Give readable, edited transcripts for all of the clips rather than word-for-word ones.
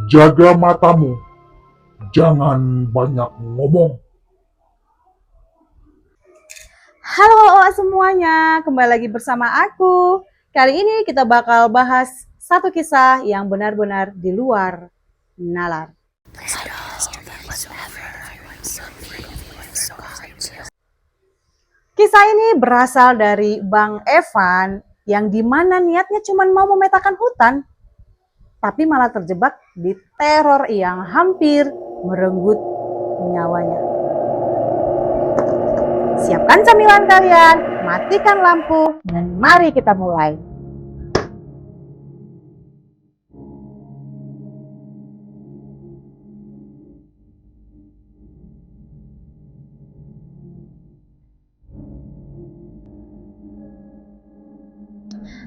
Jaga matamu, jangan banyak ngomong. Halo semuanya, kembali lagi bersama aku. Kali ini kita bakal bahas satu kisah yang benar-benar di luar nalar. Kisah ini berasal dari Bang Evan yang dimana niatnya cuma mau memetakan hutan, tapi malah terjebak di teror yang hampir merenggut nyawanya. Siapkan camilan kalian, matikan lampu, dan mari kita mulai.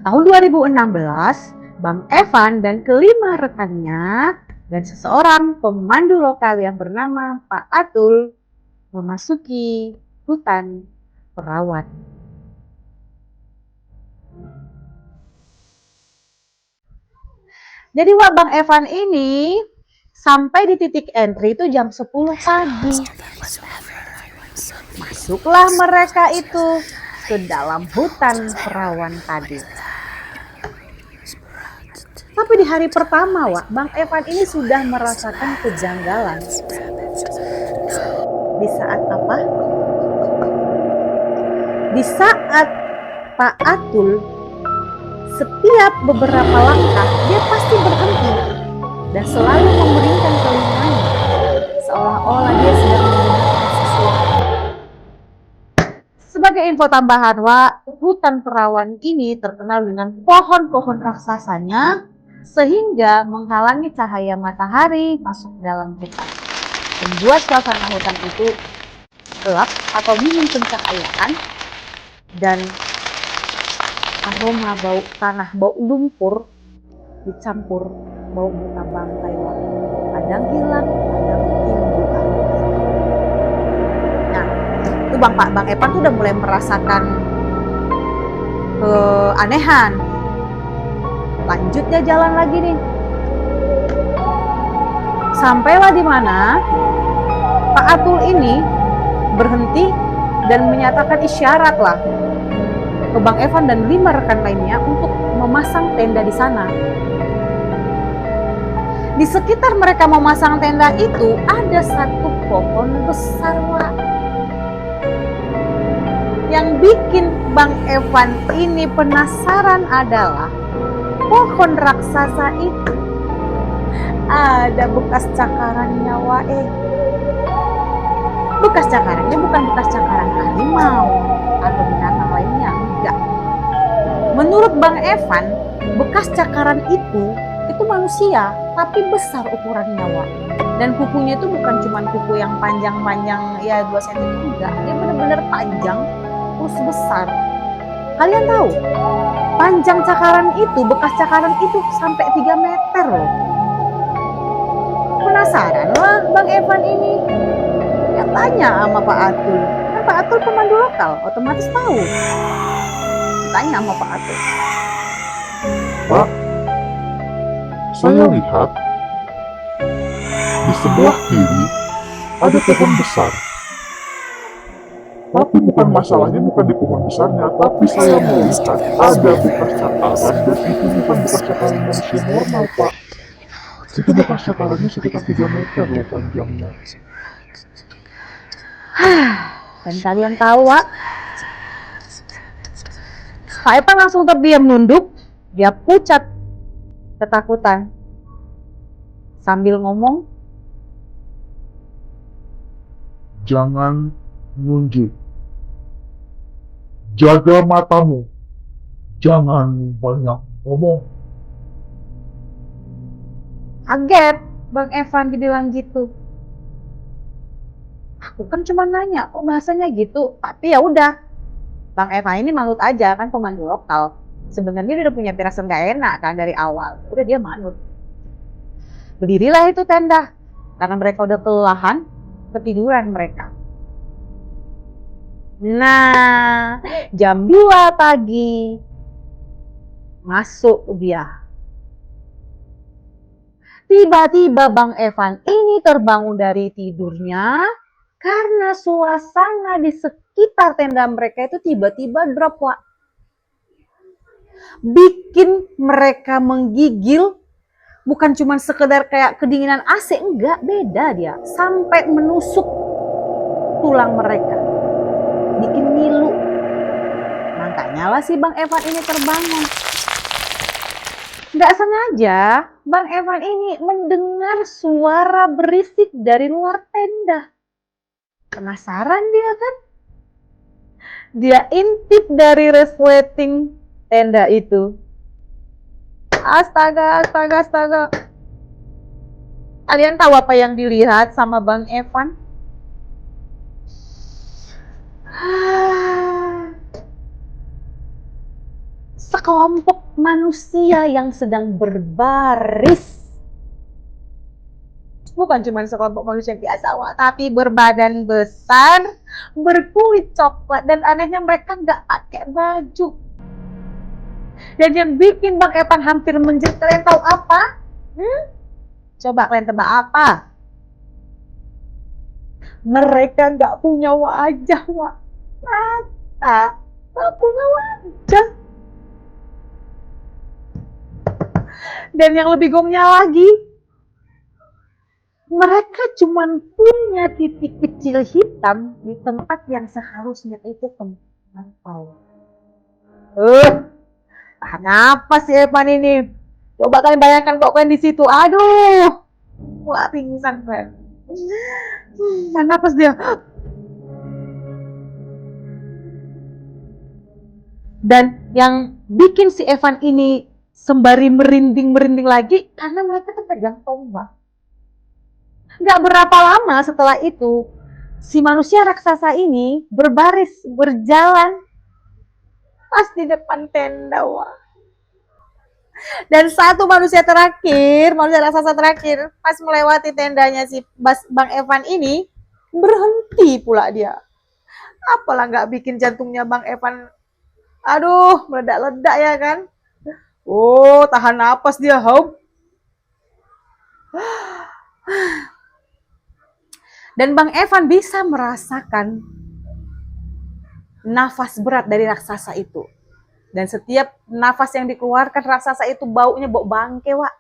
Tahun 2016, Bang Evan dan kelima rekannya dan seseorang pemandu lokal yang bernama Pak Atul memasuki hutan Perawan. Jadi Bang Evan ini sampai di titik entry itu jam 10 pagi. Masuklah mereka itu ke dalam hutan Perawan tadi. Tapi di hari pertama, Bang Evan ini sudah merasakan kejanggalan. Di saat apa? Di saat Pak Atul setiap beberapa langkah dia pasti berhenti dan selalu memeringkan telinganya seolah-olah dia sedang mendengarkan sesuatu. Sebagai info tambahan, hutan Perawan ini terkenal dengan pohon-pohon raksasanya sehingga menghalangi cahaya matahari masuk dalam hutan, membuat suasana hutan itu gelap atau minim pencahayaan dan aroma bau tanah, bau lumpur dicampur bau muka bangkai, kadang hilang, kadang timbul. Nah, itu Bang Evan tuh udah mulai merasakan keanehan. Lanjut dia jalan lagi nih. Sampailah di mana Pak Atul ini berhenti dan menyatakan isyarat lah ke Bang Evan dan 5 rekan lainnya untuk memasang tenda di sana. Di sekitar mereka memasang tenda itu ada satu pohon besar, Yang bikin Bang Evan ini penasaran adalah pohon raksasa itu ada bekas cakarannya, Bekas cakarannya bukan bekas cakaran harimau atau binatang lainnya, enggak. Menurut Bang Evan, bekas cakaran itu manusia, tapi besar ukurannya, Dan kukunya itu bukan cuma kuku yang panjang-panjang ya 2 cm, enggak. Dia benar-benar panjang terus besar. Kalian tahu, panjang cakaran itu, bekas cakaran itu sampai 3 meter loh. Penasaran lah Bang Evan ini. Ya tanya sama Pak Atul. Kan Pak Atul pemandu lokal, otomatis tahu. Tanya sama Pak Atul. Pak, saya lihat di sebelah kiri ada pohon besar. Tapi bukan masalahnya bukan di pohon besarnya, tapi saya melihat ada bekas cakaran dan itu bukan bekas cakaran manusia normal, Pak. Itu bekas cakarannya sekitar 3 meter loh panjangnya. Dan kalian tahu, Pak Evan langsung terdiam nunduk, dia pucat ketakutan sambil ngomong, Jangan nunjuk. Jaga matamu, jangan banyak ngomong. Kaget Bang Evan dibilang gitu. Aku kan cuma nanya, kok bahasanya gitu? Tapi ya udah, Bang Evan ini manut aja, kan pemandu lokal. Sebenarnya dia udah punya firasat gak enak kan dari awal. Udah dia manut. Berdirilah itu tenda, karena mereka udah kelelahan, ketiduran mereka. Nah, jam 2 pagi masuk dia. Tiba-tiba Bang Evan ini terbangun dari tidurnya karena suasana di sekitar tenda mereka itu tiba-tiba drop, Wak. Bikin mereka menggigil, bukan cuma sekedar kayak kedinginan AC, enggak, beda dia. Sampai menusuk tulang mereka. Bikin ngilu. Makanya lah si Bang Evan ini terbangun. Nggak sengaja, Bang Evan ini mendengar suara berisik dari luar tenda. Penasaran dia kan? Dia intip dari resleting tenda itu. Astaga, astaga, astaga. Kalian tahu apa yang dilihat sama Bang Evan? Sekelompok manusia yang sedang berbaris. Bukan cuma sekelompok manusia yang biasa, Wak, tapi berbadan besar, berkulit coklat, dan anehnya mereka nggak pakai baju. Dan yang bikin Bang Evan hampir menjerit, kalian tahu apa? Coba kalian tebak apa? Mereka nggak punya wajah, Wak. Mata, nggak punya wajah. Dan yang lebih gongnya lagi, mereka cuma punya titik kecil hitam di tempat yang seharusnya itu tempat tahu. Kenapa sih Evan ini? Coba kalian bayangkan kok kalian di situ. Aduh, wah pingsan kan. Napas dia. Dan yang bikin si Evan ini sembari merinding lagi karena mereka terpegang tombak. Gak berapa lama setelah itu, si manusia raksasa ini berbaris, berjalan pas di depan tenda, Wak. Dan satu manusia raksasa terakhir, pas melewati tendanya si Bang Evan ini, berhenti pula dia. Apalah gak bikin jantungnya Bang Evan, aduh, meledak-ledak ya kan. Oh, tahan napas dia, hop. Dan Bang Evan bisa merasakan nafas berat dari raksasa itu. Dan setiap nafas yang dikeluarkan raksasa itu baunya bau bangke, Wak.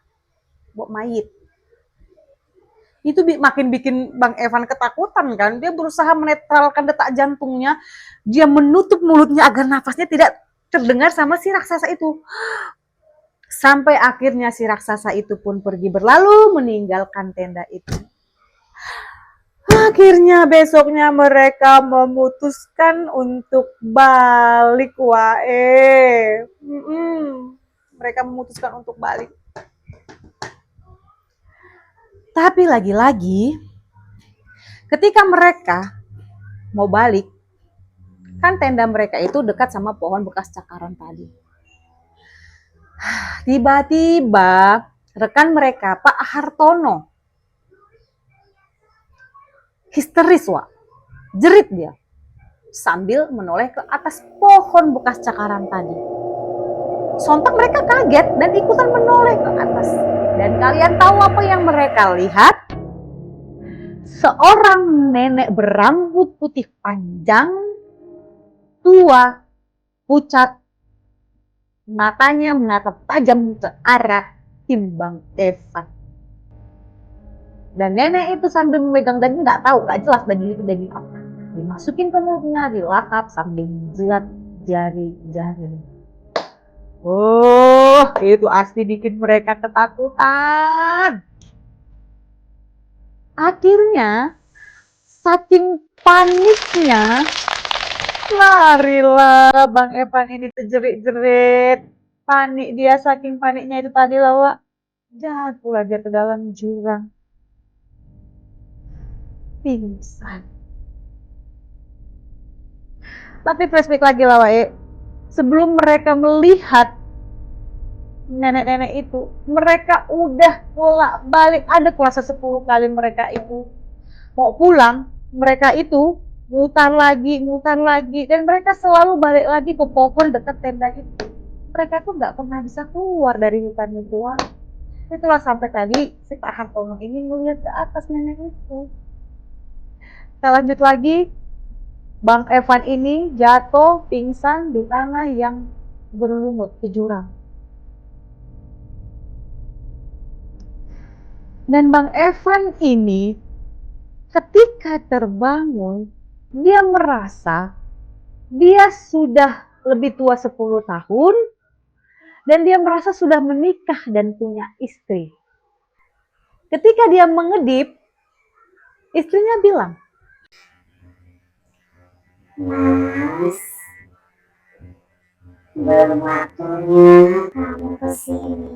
Bau mayit. Itu makin bikin Bang Evan ketakutan kan. Dia berusaha menetralkan detak jantungnya. Dia menutup mulutnya agar nafasnya tidak terdengar sama si raksasa itu. Sampai akhirnya si raksasa itu pun pergi berlalu meninggalkan tenda itu. Akhirnya besoknya mereka memutuskan untuk balik, wae. Mereka memutuskan untuk balik. Tapi lagi-lagi, ketika mereka mau balik, kan tenda mereka itu dekat sama pohon bekas cakaran tadi. Tiba-tiba rekan mereka, Pak Hartono, histeris, Wak. Jerit dia sambil menoleh ke atas pohon bekas cakaran tadi. Sontak mereka kaget dan ikutan menoleh ke atas. Dan kalian tahu apa yang mereka lihat? Seorang nenek berambut putih panjang, tua, pucat, matanya menatap tajam ke arah Bang Evan. Dan nenek itu sambil memegang daging, nggak tahu, nggak jelas daging itu daging apa. Dimasukin ke mulutnya, dilahap sambil jilat jari-jari. Oh, itu asli bikin mereka ketakutan. Akhirnya, saking paniknya, larilah Bang Evan ini terjerit-jerit. Panik dia, saking paniknya itu tadi lah, Wak. Jatuhlah dia ke dalam jurang. Pingsan. Tapi flashback lagi lah, Wak. Sebelum mereka melihat nenek-nenek itu, mereka udah bolak-balik, ada kuasa 10 kali mereka itu mau pulang, mereka itu mutar lagi, dan mereka selalu balik lagi ke pohon dekat tenda itu. Mereka tuh nggak pernah bisa keluar dari hutan itu. Itulah sampai tadi si Pak Hartono ini ngeliat ke atas nenek itu. Kita lanjut lagi. Bang Evan ini jatuh pingsan di tanah yang berlumut ke jurang. Dan Bang Evan ini ketika terbangun, dia merasa dia sudah lebih tua 10 tahun dan dia merasa sudah menikah dan punya istri. Ketika dia mengedip, istrinya bilang, Mas, belum waktunya kamu kesini.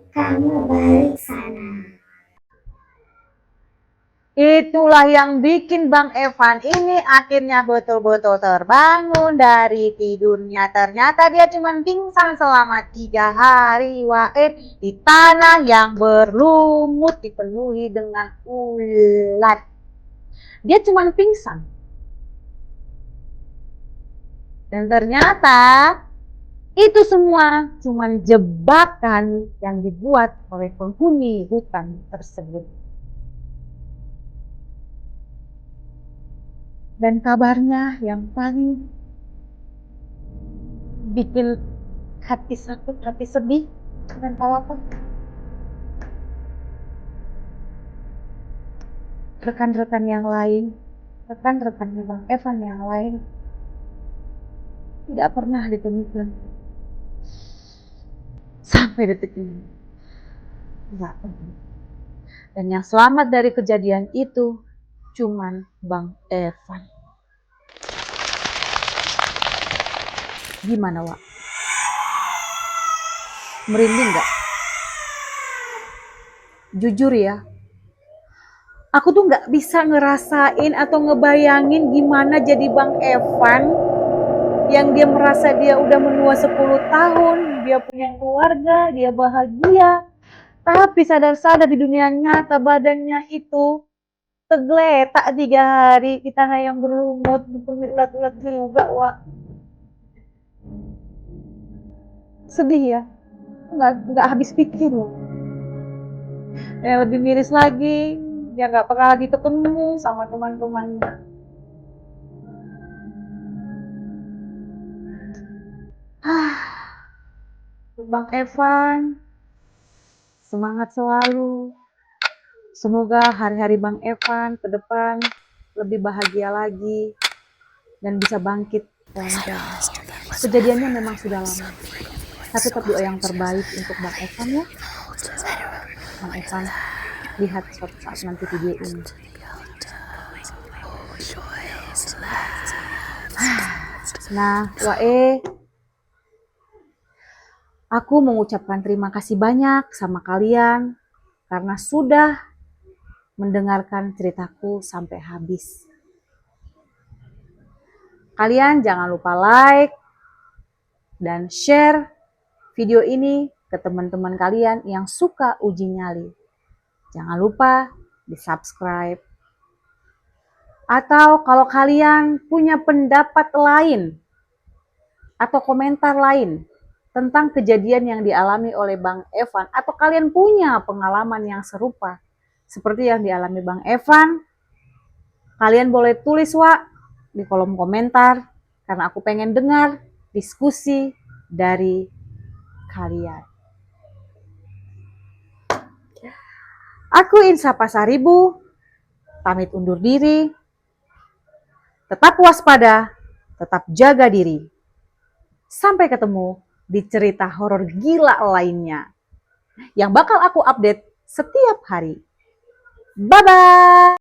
Kamu balik sana. itulah yang bikin Bang Evan ini akhirnya betul-betul terbangun dari tidurnya. Ternyata dia cuma pingsan selama 3 hari di tanah yang berlumut dipenuhi dengan ulat. Dia cuma pingsan. Dan ternyata itu semua cuma jebakan yang dibuat oleh penghuni hutan tersebut. Dan kabarnya yang paling bikin hati sakit, hati sedih, dan tahu apa? Rekan-rekan yang lain, rekan-rekan Bang Evan yang lain tidak pernah ditemukan sampai detik ini. Enggak pernah. Dan yang selamat dari kejadian itu cuman Bang Evan. Gimana, Wak? Merinding nggak? Jujur ya, aku tuh nggak bisa ngerasain atau ngebayangin gimana jadi Bang Evan yang dia merasa dia udah menua 10 tahun, dia punya keluarga, dia bahagia. Tapi sadar-sadar di dunia nyata badannya itu tergeletak 3 hari di tanah yang berlumut, dipenuhi ulat-ulat juga, Wak. Sedih ya, nggak habis pikir loh. Yang lebih miris lagi, dia nggak pernah lagi ketemu sama teman-temannya. Bang Evan, semangat selalu. Semoga hari-hari Bang Evan ke depan lebih bahagia lagi dan bisa bangkit. Kejadiannya memang sudah lama, tapi tetap doa yang terbaik untuk Bang Evan ya. Bang Evan, lihat suatu saat nanti video ini. Nah, Wae, aku mengucapkan terima kasih banyak sama kalian karena sudah mendengarkan ceritaku sampai habis. Kalian jangan lupa like dan share video ini ke teman-teman kalian yang suka uji nyali. Jangan lupa di-subscribe. Atau kalau kalian punya pendapat lain atau komentar lain tentang kejadian yang dialami oleh Bang Evan, atau kalian punya pengalaman yang serupa seperti yang dialami Bang Evan, kalian boleh tulis, Wak, di kolom komentar, karena aku pengen dengar diskusi dari kalian. Aku Insa Pasaribu, pamit undur diri. Tetap waspada, tetap jaga diri. Sampai ketemu di cerita horor gila lainnya yang bakal aku update setiap hari. Bye-bye!